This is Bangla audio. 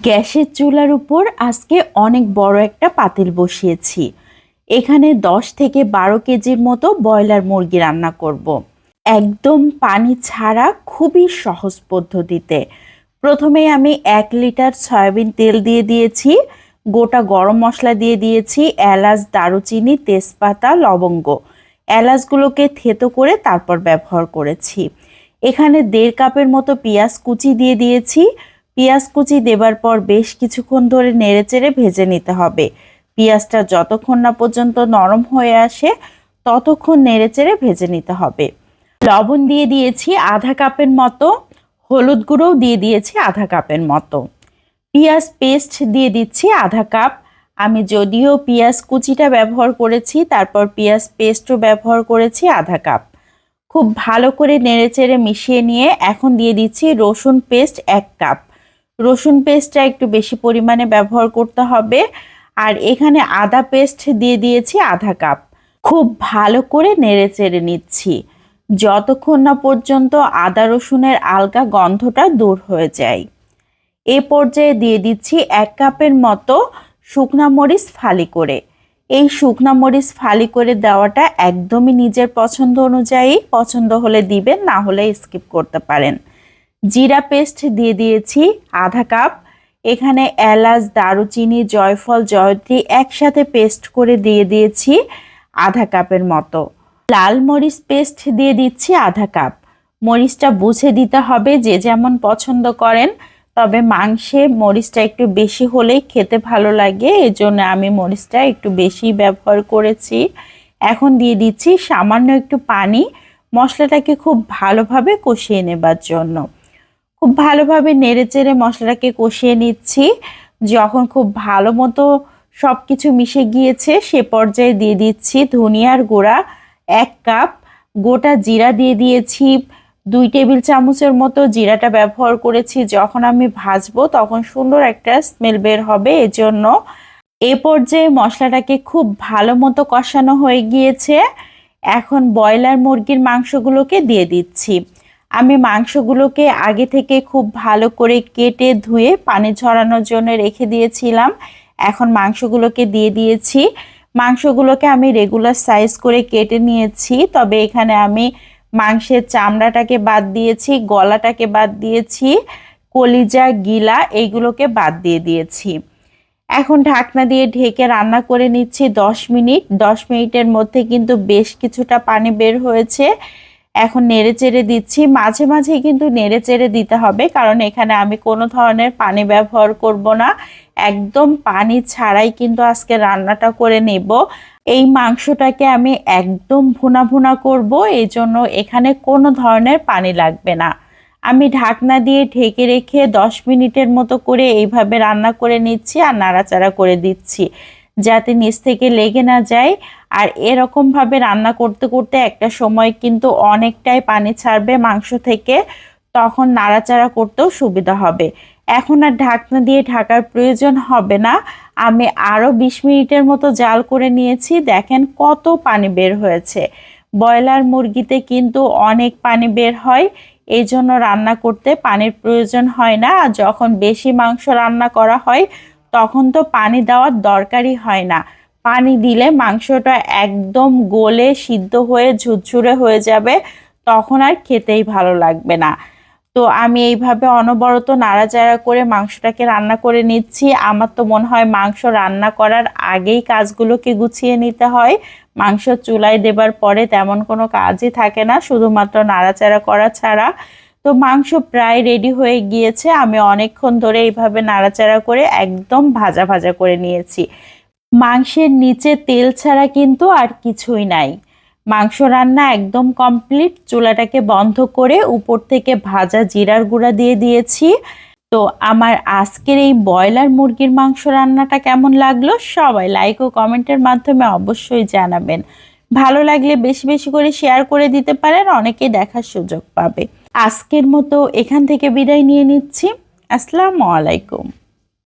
গ্যাসের চুলার উপর আজকে অনেক বড় একটা পাতিল বসিয়েছি। এখানে ১০ থেকে ১২ কেজির মতো ব্রয়লার মুরগি রান্না করব। একদম পানি ছাড়া খুবই সহজ পদ্ধতিতে। প্রথমেই আমি ১ লিটার সয়াবিন তেল দিয়ে দিয়েছি, গোটা গরম মশলা দিয়ে দিয়েছি, এলাচ, দারুচিনি, তেজপাতা, লবঙ্গ। এলাচগুলোকে থেতো করে তারপর ব্যবহার করেছি। এখানে ১.৫ কাপের মতো পেঁয়াজ কুচি দিয়ে দিয়েছি। পেঁয়াজ কুচি দেবার পর বেশ কিছুক্ষণ ধরে নেড়েচেড়ে ভেজে নিতে হবে। পেঁয়াজটা যতক্ষণ না পর্যন্ত নরম হয়ে আসে ততক্ষণ নেড়েচেড়ে ভেজে নিতে হবে। লবণ দিয়ে দিয়েছি ১/২ কাপের মতো, হলুদ গুঁড়োও দিয়ে দিয়েছি ১/২ কাপের মতো। পেঁয়াজ পেস্ট দিয়ে দিচ্ছি ১/২ কাপ। আমি যদিও পেঁয়াজ কুচিটা ব্যবহার করেছি, তারপর পেঁয়াজ পেস্টও ব্যবহার করেছি ১/২ কাপ। খুব ভালো করে নেড়েচেড়ে মিশিয়ে নিয়ে এখন দিয়ে দিচ্ছি রসুন পেস্ট ১ কাপ। রসুন পেস্টটা একটু বেশি পরিমাণে ব্যবহার করতে হবে। আর এখানে আদা পেস্ট দিয়ে দিয়েছি ১/২ কাপ। খুব ভালো করে নেড়েচেড়ে নিচ্ছি যতক্ষণ না পর্যন্ত আদা রসুনের আলগা গন্ধটা দূর হয়ে যায়। এ পর্যায়ে দিয়ে দিচ্ছি ১ কাপের মতো শুকনা মরিচ ফালি করে। এই শুকনা মরিচ ফালি করে দেওয়াটা একদমই নিজের পছন্দ অনুযায়ী, পছন্দ হলে দিবেন, না হলে স্কিপ করতে পারেন। জিরা পেস্ট দিয়ে দিয়েছি ১/২ কাপ। এখানে এলাচ, দারুচিনি, জয়ফল, জয়ত্রী একসাথে পেস্ট করে দিয়ে দিয়েছি ১/২ কাপের মতো। লাল মরিচ পেস্ট দিয়ে দিচ্ছি ১/২ কাপ। মরিচটা বুঝে দিতে হবে, যে যেমন পছন্দ করেন, তবে মাংসে মরিচটা একটু বেশি হলেই খেতে ভালো লাগে, এজন্য আমি মরিচটা একটু বেশি ব্যবহার করেছি। এখন দিয়ে দিচ্ছি সামান্য একটু পানি, মশলাটাকে খুব ভালোভাবে কষিয়ে নেবার জন্য। খুব ভালোভাবে নেড়েচেড়ে মশলাটাকে কষিয়ে নিচ্ছি। যখন খুব ভালো মতো সব কিছু মিশে গিয়েছে সে পর্যায়ে দিয়ে দিচ্ছি ধনিয়ার গুঁড়া ১ কাপ, গোটা জিরা দিয়ে দিয়েছি ২ টেবিল চামচের মতো। জিরাটা ব্যবহার করেছি যখন আমি ভাজবো তখন সুন্দর একটা স্মেল বের হবে, এজন্য। এ পর্যায়ে মশলাটাকে খুব ভালো মতো কষানো হয়ে গিয়েছে। এখন ব্রয়লার মুরগির মাংসগুলোকে দিয়ে দিচ্ছি। আমি মাংসগুলোকে আগে থেকে খুব ভালো করে কেটে ধুয়ে পানি ঝরানোর জন্য রেখে দিয়েছিলাম। এখন মাংসগুলোকে দিয়ে দিয়েছি। মাংসগুলোকে আমি রেগুলার সাইজ করে কেটে নিয়েছি, তবে এখানে আমি মাংসের চামড়াটাকে বাদ দিয়েছি, গলাটাকে বাদ দিয়েছি, কলিজা, গিলা এইগুলোকে বাদ দিয়ে দিয়েছি। এখন ঢাকনা দিয়ে ঢেকে রান্না করে নিচ্ছি ১০ মিনিট। ১০ মিনিটের মধ্যে কিন্তু বেশ কিছুটা পানি বের হয়েছে। এখন নেড়েচেড়ে দিচ্ছি, মাঝে মাঝে কিন্তু নেড়েচেড়ে দিতে হবে, কারণ এখানে আমি কোনো ধরনের পানি ব্যবহার করব না। একদম পানি ছাড়াই কিন্তু আজকে রান্নাটা করে নেব। এই মাংসটাকে আমি একদম ভুনা ভুনা করব, এই জন্য এখানে কোনো ধরনের পানি লাগবে না। আমি ঢাকনা দিয়ে ঢেকে রেখে ১০ মিনিটের মতো করে এইভাবে রান্না করে নিচ্ছি আর নাড়াচাড়া করে দিচ্ছি, যাতে নিচ থেকে লেগে না যায়। আর এরকমভাবে রান্না করতে করতে একটা সময় কিন্তু অনেকটাই পানি ছাড়বে মাংস থেকে, তখন নাড়াচাড়া করতেও সুবিধা হবে। এখন আর ঢাকনা দিয়ে ঢাকার প্রয়োজন হবে না। আমি আরও ২০ মিনিটের মতো জাল করে নিয়েছি। দেখেন কত পানি বের হয়েছে। ব্রয়লার মুরগিতে কিন্তু অনেক পানি বের হয়, এই জন্য রান্না করতে পানির প্রয়োজন হয় না। আর যখন বেশি মাংস রান্না করা হয় তখন তো পানি দেওয়ার দরকারই হয় না। পানি দিলে মাংসটা একদম গলে সিদ্ধ হয়ে ঝুরঝুরে হয়ে যাবে, তখন আর খেতেই ভালো লাগবে না। তো আমি এইভাবে অনবরত নাড়াচাড়া করে মাংসটাকে রান্না করে নিচ্ছি। আমার তো মনে হয় মাংস রান্না করার আগেই কাজগুলোকে গুছিয়ে নিতে হয়। মাংস চুলায় দেবার পরে তেমন কোনো কাজই থাকে না, শুধুমাত্র নাড়াচাড়া করা ছাড়া। তো মাংস প্রায় রেডি হয়ে গিয়েছে। আমি অনেকক্ষণ ধরে এইভাবে নাড়াচাড়া করে একদম ভাজা ভাজা করে নিয়েছি। মাংসের নিচে তেল ছাড়া কিন্তু আর কিছুই নাই। মাংস রান্না একদম কমপ্লিট। চুলাটাকে বন্ধ করে উপর থেকে ভাজা জিরার গুঁড়া দিয়ে দিয়েছি। তো আমার আজকের এই ব্রয়লার মুরগির মাংস রান্নাটা কেমন লাগলো সবাই লাইক ও কমেন্টের মাধ্যমে অবশ্যই জানাবেন। ভালো লাগলে বেশি বেশি করে শেয়ার করে দিতে পারেন, অনেকেই দেখার সুযোগ পাবে। আজকের মতো এখান থেকে বিদায় নিয়ে নিচ্ছি। আসসালামু আলাইকুম।